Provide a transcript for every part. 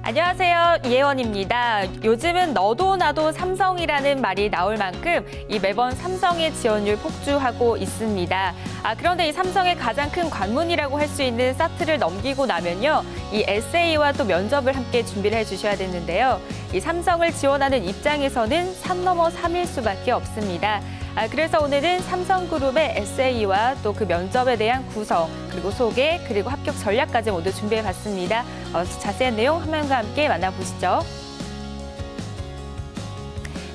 안녕하세요. 이혜원입니다. 요즘은 너도 나도 삼성이라는 말이 나올 만큼 이 매번 삼성의 지원율 폭주하고 있습니다. 그런데 이 삼성의 가장 큰 관문이라고 할 수 있는 사트를 넘기고 나면요. 이 에세이와 또 면접을 함께 준비를 해주셔야 되는데요. 이 삼성을 지원하는 입장에서는 3넘어3일 수밖에 없습니다. 그래서 오늘은 삼성그룹의 에세이와 또 그 면접에 대한 구성, 그리고 소개, 그리고 합격 전략까지 모두 준비해봤습니다. 자세한 내용 화면과 함께 만나보시죠.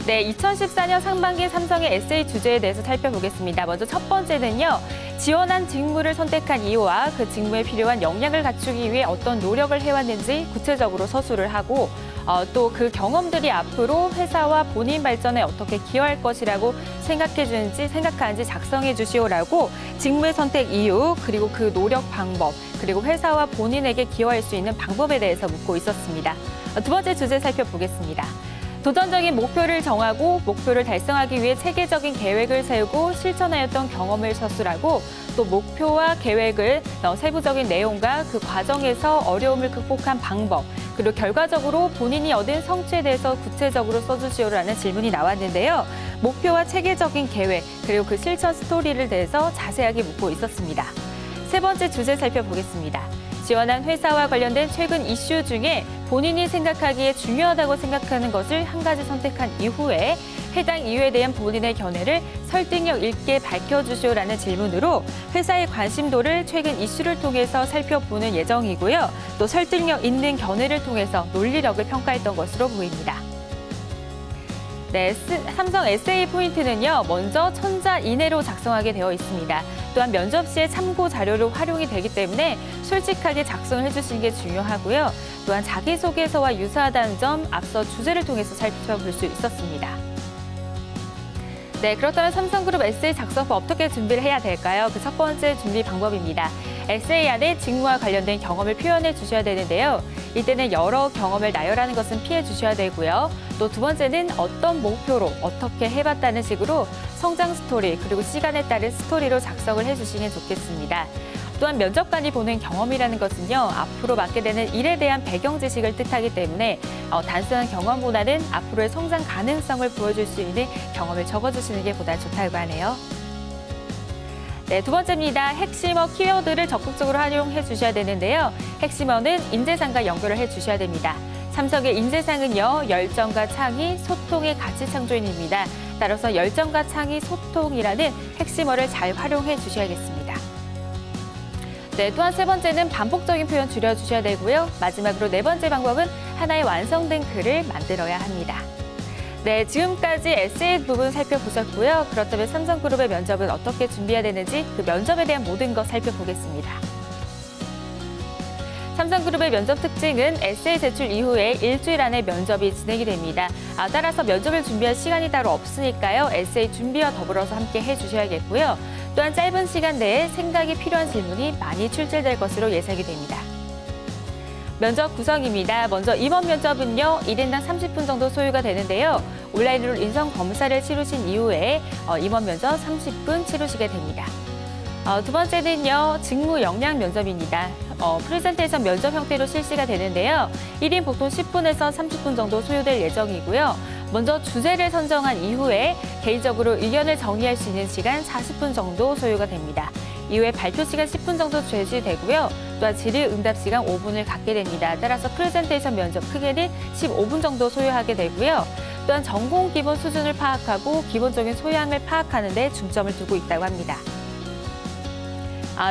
네, 2014년 상반기 삼성의 에세이 주제에 대해서 살펴보겠습니다. 먼저 첫 번째는요. 지원한 직무를 선택한 이유와 그 직무에 필요한 역량을 갖추기 위해 어떤 노력을 해왔는지 구체적으로 서술을 하고 또 그 경험들이 앞으로 회사와 본인 발전에 어떻게 기여할 것이라고 생각하는지 작성해 주시오라고 직무의 선택 이유, 그리고 그 노력 방법, 그리고 회사와 본인에게 기여할 수 있는 방법에 대해서 묻고 있었습니다. 두 번째 주제 살펴보겠습니다. 도전적인 목표를 정하고 목표를 달성하기 위해 체계적인 계획을 세우고 실천하였던 경험을 서술하고 또 목표와 계획을 세부적인 내용과 그 과정에서 어려움을 극복한 방법, 그리고 결과적으로 본인이 얻은 성취에 대해서 구체적으로 써주시오라는 질문이 나왔는데요. 목표와 체계적인 계획, 그리고 그 실천 스토리를 대해서 자세하게 묻고 있었습니다. 세 번째 주제 살펴보겠습니다. 지원한 회사와 관련된 최근 이슈 중에 본인이 생각하기에 중요하다고 생각하는 것을 한 가지 선택한 이후에 해당 이유에 대한 본인의 견해를 설득력 있게 밝혀주시오라는 질문으로 회사의 관심도를 최근 이슈를 통해서 살펴보는 예정이고요. 또 설득력 있는 견해를 통해서 논리력을 평가했던 것으로 보입니다. 네, 삼성 에세이 포인트는요. 먼저 천자 이내로 작성하게 되어 있습니다. 또한 면접 시에 참고 자료로 활용이 되기 때문에 솔직하게 작성을 해주시는 게 중요하고요. 또한 자기소개서와 유사하다는 점 앞서 주제를 통해서 살펴볼 수 있었습니다. 네, 그렇다면 삼성그룹 에세이 작성법 어떻게 준비를 해야 될까요? 그 첫 번째 준비 방법입니다. 에세이 안에 직무와 관련된 경험을 표현해 주셔야 되는데요. 이때는 여러 경험을 나열하는 것은 피해 주셔야 되고요. 또 두 번째는 어떤 목표로 어떻게 해봤다는 식으로 성장 스토리, 그리고 시간에 따른 스토리로 작성을 해주시면 좋겠습니다. 또한 면접관이 보는 경험이라는 것은요. 앞으로 맡게 되는 일에 대한 배경 지식을 뜻하기 때문에 단순한 경험보다는 앞으로의 성장 가능성을 보여줄 수 있는 경험을 적어주시는 게 보다 좋다고 하네요. 네, 두 번째입니다. 핵심어 키워드를 적극적으로 활용해 주셔야 되는데요. 핵심어는 인재상과 연결을 해 주셔야 됩니다. 삼성의 인재상은요. 열정과 창의, 소통의 가치 창조인입니다. 따라서 열정과 창의, 소통이라는 핵심어를 잘 활용해 주셔야겠습니다. 네, 또한 세 번째는 반복적인 표현 줄여주셔야 되고요. 마지막으로 네 번째 방법은 하나의 완성된 글을 만들어야 합니다. 네, 지금까지 에세이 부분 살펴보셨고요. 그렇다면 삼성그룹의 면접은 어떻게 준비해야 되는지 그 면접에 대한 모든 것 살펴보겠습니다. 삼성그룹의 면접 특징은 에세이 제출 이후에 일주일 안에 면접이 진행이 됩니다. 따라서 면접을 준비할 시간이 따로 없으니까요. 에세이 준비와 더불어서 함께 해주셔야겠고요. 또한 짧은 시간 내에 생각이 필요한 질문이 많이 출제될 것으로 예상이 됩니다. 면접 구성입니다. 먼저 임원 면접은요. 1인당 30분 정도 소요가 되는데요. 온라인으로 인성 검사를 치르신 이후에 임원 면접 30분 치르시게 됩니다. 두 번째는요. 직무 역량 면접입니다. 프레젠테이션 면접 형태로 실시가 되는데요. 1인 보통 10분에서 30분 정도 소요될 예정이고요. 먼저 주제를 선정한 이후에 개인적으로 의견을 정리할 수 있는 시간 40분 정도 소요가 됩니다. 이후에 발표 시간 10분 정도 제시되고요. 또한 질의 응답 시간 5분을 갖게 됩니다. 따라서 프레젠테이션 면접 크게는 15분 정도 소요하게 되고요. 또한 전공 기본 수준을 파악하고 기본적인 소양을 파악하는 데 중점을 두고 있다고 합니다.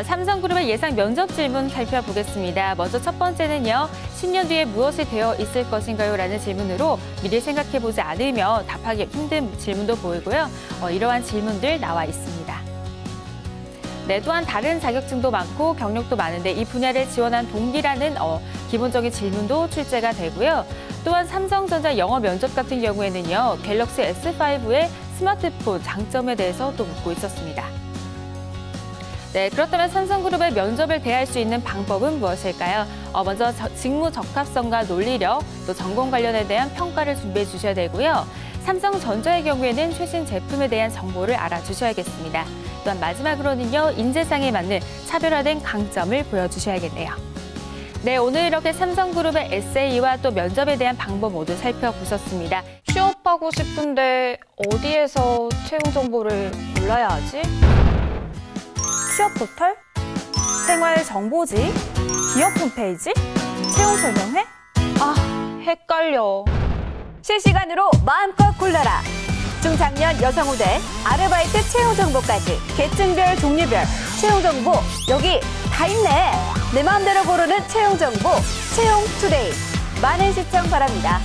삼성그룹의 예상 면접 질문 살펴보겠습니다. 먼저 첫 번째는요. 10년 뒤에 무엇이 되어 있을 것인가요? 라는 질문으로 미리 생각해보지 않으면 답하기 힘든 질문도 보이고요. 이러한 질문들 나와 있습니다. 네, 또한 다른 자격증도 많고 경력도 많은데 이 분야를 지원한 동기라는 기본적인 질문도 출제가 되고요. 또한 삼성전자 영어 면접 같은 경우에는요. 갤럭시 S5의 스마트폰 장점에 대해서 또 묻고 있었습니다. 네, 그렇다면 삼성그룹의 면접을 대할 수 있는 방법은 무엇일까요? 먼저 직무 적합성과 논리력, 또 전공 관련에 대한 평가를 준비해 주셔야 되고요. 삼성전자의 경우에는 최신 제품에 대한 정보를 알아주셔야겠습니다. 또한 마지막으로는요, 인재상에 맞는 차별화된 강점을 보여주셔야겠네요. 네, 오늘 이렇게 삼성그룹의 에세이와 또 면접에 대한 방법 모두 살펴보셨습니다. 취업하고 싶은데 어디에서 채용 정보를 골라야 하지? 취업 포털? 생활 정보지? 기업 홈페이지? 채용 설명회? 아, 헷갈려. 실시간으로 마음껏 골라라. 중장년 여성우대 아르바이트 채용 정보까지 계층별 종류별 채용 정보 여기 다 있네. 내 마음대로 고르는 채용 정보 채용 투데이. 많은 시청 바랍니다.